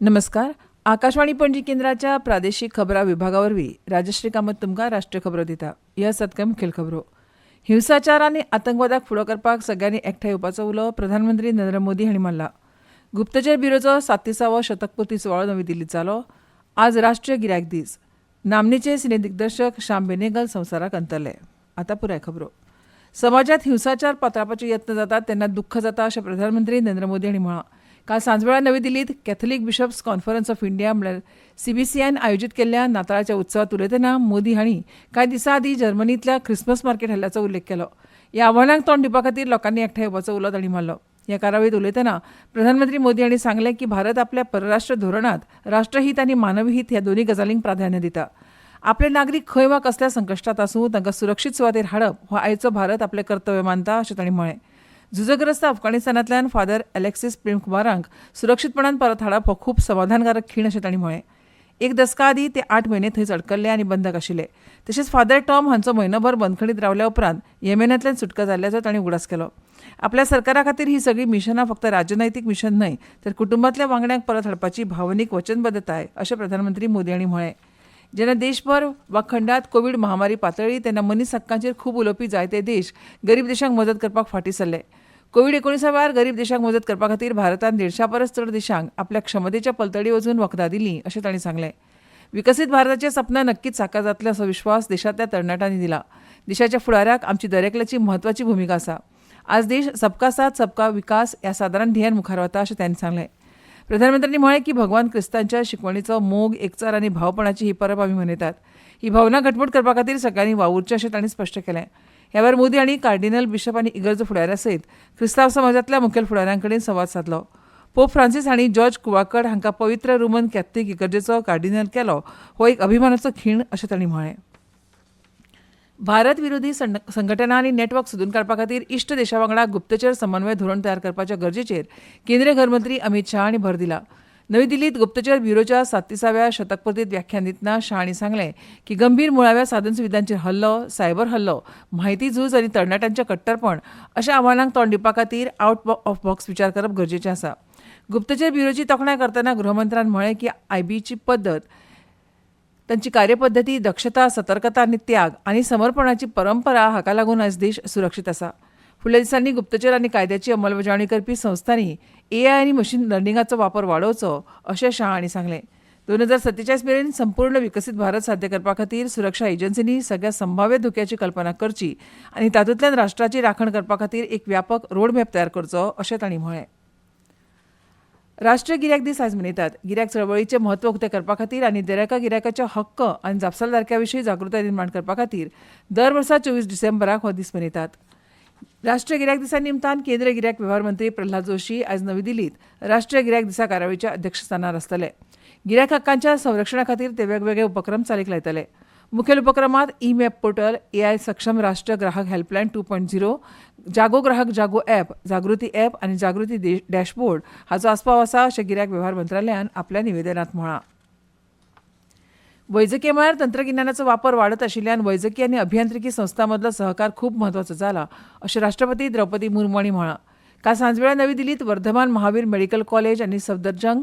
नमस्कार. आकाशवाणी पणजी केंद्राच्या प्रादेशीक खबरां विभागावरवीं राजश्री कामत तुमकां राष्ट्रीय खबरो दिता. ह्या सतका मुखेल खबरो. हिंसाचार आनी आतंकवादाक फुडो करपाक सगळ्यांनी एकठांय येवपाचो उलो प्रधानमंत्री नरेंद्र मोदी हांणी मारला. गुप्तचर ब्युरोचो 37वो शतकपुर्ती सुवाळो नवी दिल्लीत जालो. आज राष्ट्रीय गिरायक दीस. नामनेचे सिने दिग्दर्शक श्याम बेनेगल संवसाराक अंतरले. आतां पुराय खबरो. समाजात हिंसाचार पातळावपाचे यत्न जातात तेन्ना दुख्ख जाता अशें प्रधानमंत्री नरेंद्र मोदी हांणी म्हळां. काल सांजवेळा नवी दिल्लीत catholic bishops conference of India म्हळ्यार CBCIन आयोजीत केल्ल्या नाताळाच्या उत्सवात उलयतना मोदी हांणी कांय दिसां आदीं जर्मनींतल्या क्रिसमस मार्केट हल्ल्याचो उल्लेख केलो. ह्या आव्हानांक तोंड दिवपा खातीर लोकांनी एकठांय येवपाचो उलो तांणी मारलो. ह्या कार्यावळीत उलयतना प्रधानमंत्री मोदी हांणी सांगलें की भारत आपल्या परराष्ट्र धोरणांत राष्ट्रहीत आनी मानवी हित ह्या दोनूय गजालींक प्राधान्य दिता. आपले नागरीक खंय वा कसल्या संकश्टांत आसूं तांकां सुरक्षीत सुवातेर हाडप हो आयचो भारत आपलें कर्तव्य मानता अशें तांणी म्हळें. झुजग्रस्त अफगाणिस्तानांतल्यान फादर अलेक्सीस प्रेमकुमारांक सुरक्षीतपणान परत हाडप हो खूब समाधानकारक खीण अशें तांणी म्हळें. एक दसका आदीं ते 8 म्हयने थंयच अडकल्ले आनी बंदक आशिल्ले. तशेंच फादर टॉम हांचो म्हयनोभर बंदखणीत रावल्या उपरांत येमेनांतल्यान सुटका जाल्ल्याचो तांणी उगडास केलो. आपल्या सरकारा खातीर ही सगळी मिशनां फक्त राजनैतीक मिशन न्हय तर कुटुंबांतल्या वांगड्यांक परत हाडपाची भावनीक वचनबद्धताय अशें प्रधानमंत्री मोदी हांणी म्हळें. जेन्ना देशभर वा खंडांत कोवीड महामारी पातळ्ळी तेन्ना मनीस हक्कांचेर खूब उलोवपी जायते देश गरीब देशांक मदत करपाक फाटीं सरले. कोविड-19 वेळार गरीब देशांक मदत करपा खातीर भारतान 150 परस चड देशांक आपल्या क्षमतेच्या पलतडी वचून वखदां दिलीं अशें तांणी सांगलें. विकसीत भारताचें सपन नक्कीच साकार जातलें असो विश्वास देशांतल्या तरणाट्यांनी दिला. देशाच्या फुडाऱ्याक आमची दरेकल्याची म्हत्वाची भुमिका आसा. आज देश सबका साथ सबका विकास ह्या सादारण ध्येयान मुखार वता अशें तांणी सांगलें. प्रधानमंत्र्यांनी म्हळें की भगवान क्रिस्तांच्या शिकवणीचो मोग एकचार आनी भावपणाची ही परब आमी मनयतात. ही भावना घटमूट करपा खातीर सगळ्यांनी वावुरचें अशें तांणी स्पश्ट केलें. ह्या वेळार मोदी हांणी कार्डिनल बिशप आनी इगर्ज फुडाऱ्यां सयत क्रिस्तांव समाजांतल्या मुखेल फुडाऱ्यां कडेन संवाद सादलो. पोप फ्रांसीस हांणी जॉर्ज कुवाकड हांकां पवित्र रोमन कॅथलीक इगर्जेचो कार्डिनल केलो हो एक अभिमानाचो खीण अशें तांणी म्हळें. भारत विरोधी संघटना आनी नेटवर्क सोदून काडपा खातीर इश्ट देशां वांगडा गुप्तचर समन्वय धोरण तयार करपाच्या गरजेचेर केंद्रीय गृहमंत्री अमित शाह हांणी भर दिला. नवी दिल्लीत गुप्तचर ब्युरोच्या 37व्या शतकपुर्तीत व्याख्यान दितना शाह हांणी सांगलें की गंभीर मुळाव्या साधनसुविधांचेर हल्लो, सायबर हल्लो, म्हायती झूज आनी तरणाट्यांचें कट्टरपण अशा आव्हानांक तोंड दिवपा खातीर आउट ऑफ बॉक्स विचार करप गरजेचें आसा. गुप्तचर ब्युरोची तोखणाय करतना गृहमंत्र्यान म्हळें की आयबीची पद्दत तांची कार्यपद्दती दक्षता, सतर्कता आनी त्याग आनी समर्पणाची परंपरा हाका लागून आयज देश सुरक्षीत आसा. फुडल्या दिसांनी गुप्तचर आनी कायद्याची अंमलबजावणी करपी संस्थांनी AI आनी मशीन लर्निंगाचो वापर वाडोवचो अशें शाह हांणी सांगलें. 2047 मेरेन संपूर्ण विकसीत भारत साध्य करपा खातीर सुरक्षा एजन्सींनी सगळ्या संभाव्य धोक्याची कल्पना करची आनी तातूंतल्यान राष्ट्राची राखण करपा खातीर एक व्यापक रोडमॅप तयार करचो अशें तांणी म्हळें. राष्ट्रीय गिरायक दीस आयज मनयतात. गिरायक चळवळीचें म्हत्व उक्तें करपा खातीर आनी दरेका गिरायकाचे हक्क आनी जापसालदारके विशीं जागृताय निर्माण करपा खातीर दर वर्सा 24 डिसेंबराक हो दीस मनयतात. राष्ट्रीय गिरायक दिसा निमतान केंद्रीय गिरायक वेव्हार मंत्री प्रल्हाद जोशी आयज नवी दिल्लीत राष्ट्रीय गिरायक दिसा कार्यावळीच्या अध्यक्षस्थानार आसतले. गिरायक हक्कांच्या संरक्षणा खातीर ते वेगवेगळे उपक्रम चालीक लायतले. मुखेल उपक्रमांत ई-मॅप पोर्टल, AI सक्षम राष्ट्रीय ग्राहक हेल्पलायन 2.0, जागो ग्राहक जागो ॲप, जागृती ॲप आनी जागृती डॅशबोर्ड हाचो आस्पाव आसा अशें गिरायक वेव्हार मंत्रालयान आपल्या निवेदनांत म्हळां. वैजकी मळार तंत्रगिन्यानाचो वापर वाडत आशिल्ल्यान वैजकी आनी अभियांत्रिकी संस्थां मदलो सहकार खूब म्हत्वाचो जाला अशें राष्ट्रपती द्रौपदी मुर्मू हांणी म्हळां. काल सांजवेळा नवी दिल्लीत वर्धमान महावीर मेडिकल कॉलेज आनी सफदरजंग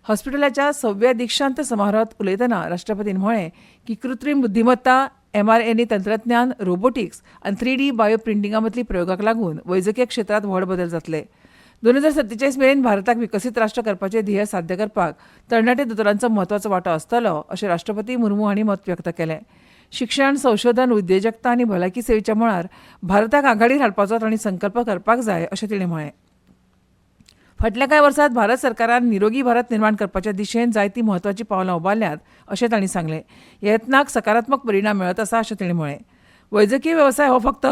हॉस्पिटलाच्या 6व्या दिक्षांत समारोहात उलयतना राष्ट्रपतीन म्हळें की कृत्रीम बुद्धिमत्ता, mRNA तंत्रज्ञान, रोबोटिक्स आनी 3D बायो प्रिंटिंगा मदली प्रयोगाक लागून वैजकी क्षेत्रांत व्हड बदल जातले. 2047 मेरेन भारताक विकसीत राष्ट्र करपाचें ध्येय साध्य करपाक तरणाटे दोतोरांचो म्हत्वाचो वांटो आसतलो अशें राष्ट्रपती मुर्मू हांणी मत व्यक्त केलें. शिक्षण, संशोधन, उद्देजकता आनी भलायकी सेवेच्या मळार भारताक आघाडीर हाडपाचो तांणी संकल्प करपाक जाय अशें तिणें म्हळें. फाटल्या कांय वर्सांत भारत सरकारान निरोगी भारत निर्माण करपाच्या दिशेन जायतीं म्हत्वाचीं पावलां उबारल्यात अशें तांणी सांगलें. ह्या यत्नाक सकारात्मक परिणाम मेळत आसा अशें तिणें म्हळें. वैजकी वेवसाय हो फक्त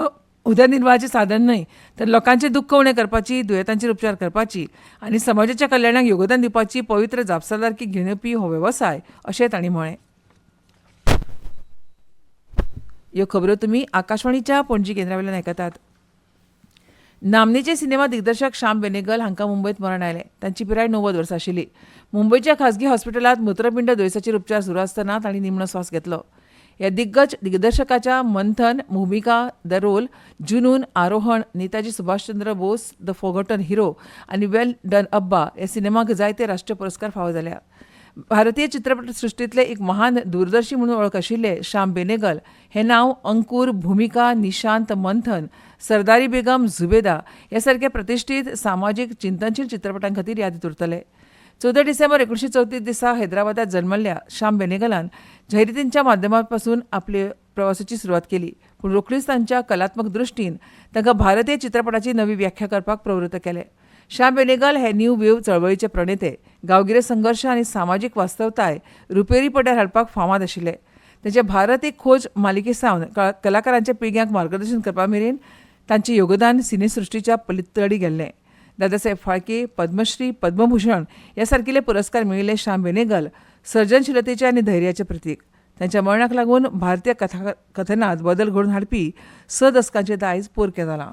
उदरनिर्वाहाचें साधन न्हय तर लोकांचें दुख्ख उणें करपाची, दुयेंतांचेर उपचार करपाची आनी समाजाच्या कल्याणाक योगदान दिवपाची पवित्र जापसालदारकी घेवन येवपी हो वेवसाय अशें तांणी म्हळें. ह्यो खबरो तुमी आकाशवाणीच्या पणजी केंद्रावेल्यान आयकतात. नामनेचे सिनेमा दिग्दर्शक श्याम बेनेगल हांकां मुंबयत मरण आयलें. तांची पिराय 90 वर्सां आशिल्ली. मुंबयच्या खाजगी हॉस्पिटलांत मुत्रपिंड दुयेंसाचेर उपचार सुरू आसतना तांणी निमणो स्वास घेतलो. ह्या दिग्गज दिग्दर्शकाच्या मंथन, भूमिका, the role, Junoon, Aarohan, Netaji Subhashchandra Bose, the forgotten hero आणि वेल डन अब्बा ह्या सिनेमाक जायते राष्ट्रीय पुरस्कार फावो जाल्या. भारतीय चित्रपट सृष्टींतले एक महान दूरदर्शी म्हणून वळख आशिल्ले श्याम बेनेगल हे नाव अंकुर, भूमिका, निशांत, मंथन, सरदारी बेगम, जुबेदा ह्या सारख्या प्रतिश्ठीत सामाजीक चिंतनशील चित्रपटां खातीर यादीत उरतले. 14 डिसेंबर 1934 दिसा हैदराबादात जल्मल्ल्या श्याम बेनेगलान जाहिरातींच्या माध्यमांपासून आपले प्रवासाची सुरवात केली, पूण रोखडीच तांच्या कलात्मक दृश्टीन तांकां भारतीय चित्रपटाची नवी व्याख्या करपाक प्रवृत्त केले. श्याम बेनेगल हे न्यू वेव्ह चळवळीचे प्रणेते, गांवगिरे संघर्ष आनी सामाजीक वास्तवताय रुपेरी पड्यार हाडपाक फामाद आशिल्ले. ताचे भारत एक खोज मालिके सावन कलाकारांच्या पिळग्यांक मार्गदर्शन करपा मेरेन तांचें योगदान सिनेसृश्टीच्या पलीतडी गेल्लें. दादासाहेब फाळके, पद्मश्री, पद्मभूषण ह्या सारकिले पुरस्कार मेळिल्ले श्याम बेनेगल सर्जनशीलतेचे आनी धैर्याचे प्रतीक. तांच्या मरणाक लागून भारतीय कथनांत बदल घडोवन हाडपी 6 दशकांचें दायज पोरकें जालां.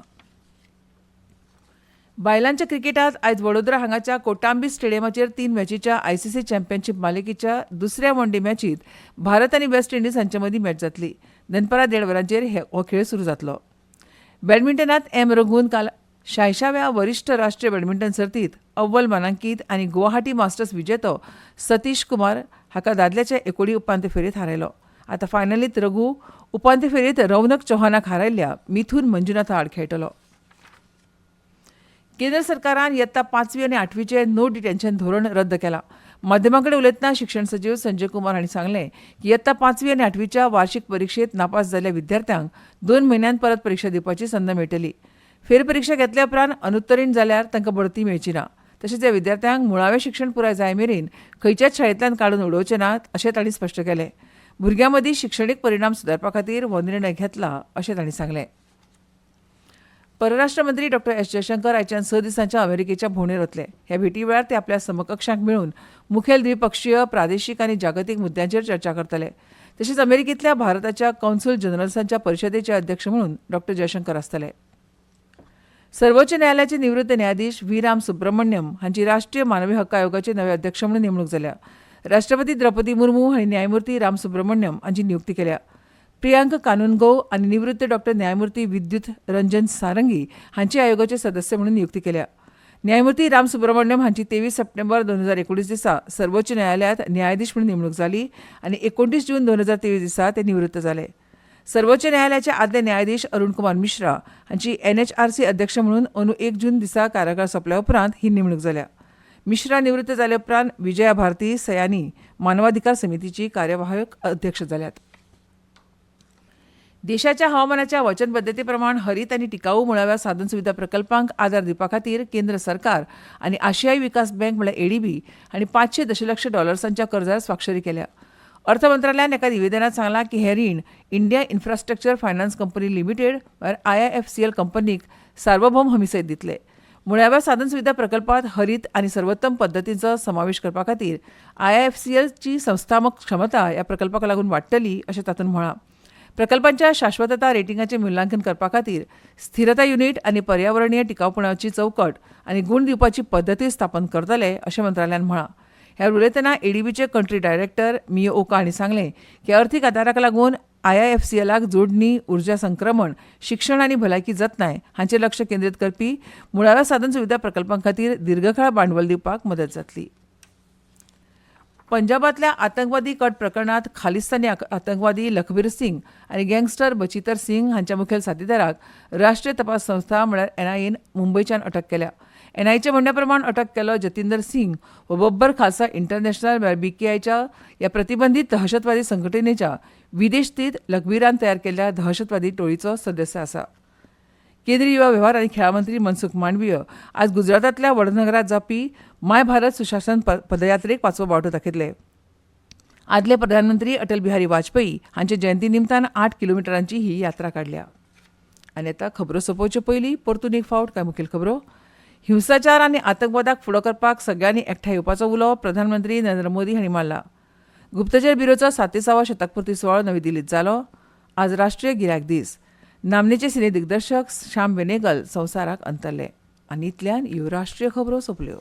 बायलांच्या क्रिकेटांत आयज वडोदरा हांगाच्या कोटांबी स्टेडियमाचेर 3 मॅचीच्या आयसीसी चॅम्पियनशीप मालिकेच्या दुसऱ्या वन डे मॅचींत भारत आनी वेस्ट इंडीज हांचे मदीं मॅच जातली. दनपारां 1:30 वरांचेर हो खेळ सुरू जातलो. बॅडमिंटनांत एम रघुन काल 86व्या वरिष्ठ राष्ट्रीय बॅडमिंटन सर्तींत अव्वल मानांकीत आनी गुवाहाटी मास्टर्स विजेतो सतीश कुमार हाका दादल्याच्या एकोडी उपांत्य फेरयेंत हारयलो. आतां फायनलींत रघु उपांत्य फेरयेंत रौनक चौहानाक हारयल्ल्या मिथून मंजुनाथ आड खेळटलो. केंद्र सरकारान इयत्ता 5वी आनी 8वीचे नो डिटेन्शन धोरण रद्द केलां. माध्यमांकडेन उलयतना शिक्षण सचिव संजय कुमार हांणी सांगलें की इयत्ता 5वी आनी 8वीच्या वार्षिक परीक्षेंत नापास जाल्ल्या विद्यार्थ्यांक 2 म्हयन्यांत परत परीक्षा दिवपाची संद मेळटली. फेरपरीक्षा घेतल्या उपरांत अनुत्तीर्ण जाल्यार तांकां बढती मेळची ना. तशेंच ह्या विद्यार्थ्यांक मुळावें शिक्षण पुराय जाय मेरेन खंयच्याच शाळेंतल्यान काडून उडोवचे नात अशें तांणी स्पश्ट केलें. भुरग्यां मदीं शिक्षणीक परिणाम सुदारपा खातीर हो निर्णय घेतला अशें तांणी सांगलें. परराष्ट्र मंत्री डॉ. एस जयशंकर आयच्यान 6 दिसांच्या अमेरिकेच्या भोंवडेर वतले. ह्या भेटी वेळार ते आपल्या समकक्षांक मेळून मुखेल द्विपक्षीय, प्रादेशीक आनी जागतीक मुद्द्यांचेर चर्चा करतले. तशेंच अमेरिकेंतल्या भारताच्या कौन्सिल जनरल्सांच्या परिशदेचे अध्यक्ष म्हणून डॉ. जयशंकर आसतले. सर्वोच्च न्यायालयाचे निवृत्त न्यायाधीश व्ही. राम सुब्रमण्यम हांची राष्ट्रीय मानवी हक्क आयोगाचे नवे अध्यक्ष म्हणून नेमणूक जाल्या. राष्ट्रपती द्रौपदी मुर्मू हांणी न्यायमूर्ती राम सुब्रमण्यम हांची नियुक्ती केल्या. प्रियांक कानुनगो आनी निवृत्त डॉ. न्यायमूर्ती विद्युत रंजन सारंगी हांची आयोगाचे सदस्य म्हणून नियुक्ती केल्या. न्यायमूर्ती राम सुब्रमण्यम हांची 23 सप्टेंबर 2019 दिसा सर्वोच्च न्यायालयात न्यायाधीश म्हणून नेमणूक जाली आनी 29 जून 2023 दिसा ते निवृत्त जाले. सर्वोच्च न्यायालयाचे आदले न्यायाधीश अरुण कुमार मिश्रा हांची NHRC अध्यक्ष म्हणून अंदू 1 जून दिसा कार्यकाळ सोंपल्या उपरांत ही नेमणूक जाल्या. मिश्रा निवृत्त जाले उपरांत विजया भारती सयानी मानवाधिकार समितीची कार्यवाहक अध्यक्ष जाल्यात. देशाच्या हवामानाच्या वचनबद्धते प्रमाण हरीत आनी टिकाऊ मुळाव्या साधन सुविधा प्रकल्पांक आदार दिवपा खातीर केंद्र सरकार आनी आशियाई विकास बँक म्हळ्यार ADB हांणी $500 दशलक्ष कर्जार स्वाक्षरी केल्या. अर्थ मंत्रालयान एका निवेदनात सांगलां की हे रीण India infrastructure finance company limited IIFCL कंपनीक सार्वभौम हमी सयत दितले. मुळाव्या साधन सुविधा प्रकल्पात हरीत आनी सर्वोत्तम पद्दतींचो समावेश करपा खातीर IIFCL ची संस्थात्मक क्षमता ह्या प्रकल्पाक लागून वाडटली अशें तातूंत म्हळां. प्रकल्पांच्या शाश्वतता रेटिंगाचें मूल्यांकन करपा खातीर स्थिरता युनिट आनी पर्यावरणीय टिकावपणाची चौकट आनी गुण दिवपाची पद्दती स्थापन करतले अशें मंत्रालयान म्हळां. ह्या उलयतना ADBचे कंट्री डायरेक्टर मियो ओका हांणी सांगलें की अर्थीक आदाराक लागून IIFCLाक जोडणी, उर्जा संक्रमण, शिक्षण आनी भलायकी जतनाय हांचेर लक्ष केंद्रीत करपी मुळाव्या साधन सुविधा प्रकल्पां खातीर दीर्घकाळ भांडवल दिवपाक मदत जातली. पंजाबांतल्या आतंकवादी कट प्रकरणांत खालिस्तानी आतंकवादी लखबीर सिंग आनी गँगस्टर बचितर सिंग हांच्या मुखेल साथीदाराक राष्ट्रीय तपास संस्था म्हळ्यार NIAन मुंबयच्यान अटक केल्या. NIAचे म्हणण्या प्रमाण अटक केलो जतिंदर सिंग हो बब्बर खालसा इंटरनॅशनल म्हळ्यार BKIच्या ह्या प्रतिबंधीत दहशतवादी संघटनेच्या विदेश स्थित लखबीरान तयार केल्ल्या दहशतवादी टोळीचो सदस्य आसा. केंद्रीय युवा वेव्हार आनी खेळा मंत्री मनसुख मांडवीय आज गुजरातांतल्या वडनगरांत जावपी माय भारत सुशासन पदयात्रेक 5वो वांटो दाखयतले. आदले प्रधानमंत्री अटल बिहारी वाजपेयी हांचे जयंती निमतान 8 किलोमिटरांची ही यात्रा काडल्या. आनी आतां खबरो सोंपोवचे पयलीं परतून एक फावट कांय मुखेल खबरो. हिंसाचार आनी आतंकवादाक फुडो करपाक सगळ्यांनी एकठांय येवपाचो उलो प्रधानमंत्री नरेंद्र मोदी हांणी मारला. गुप्तचर ब्युरोचो 37वा शतकपूर्ती सुवाळो नवी दिल्लींत जालो. आज राष्ट्रीय गिरायक दीस. नामनेचे सिने दिग्दर्शक श्याम बेनेगल संवसाराक अंतरले. आनी इतल्यान ह्यो राष्ट्रीय खबरो सोंपल्यो.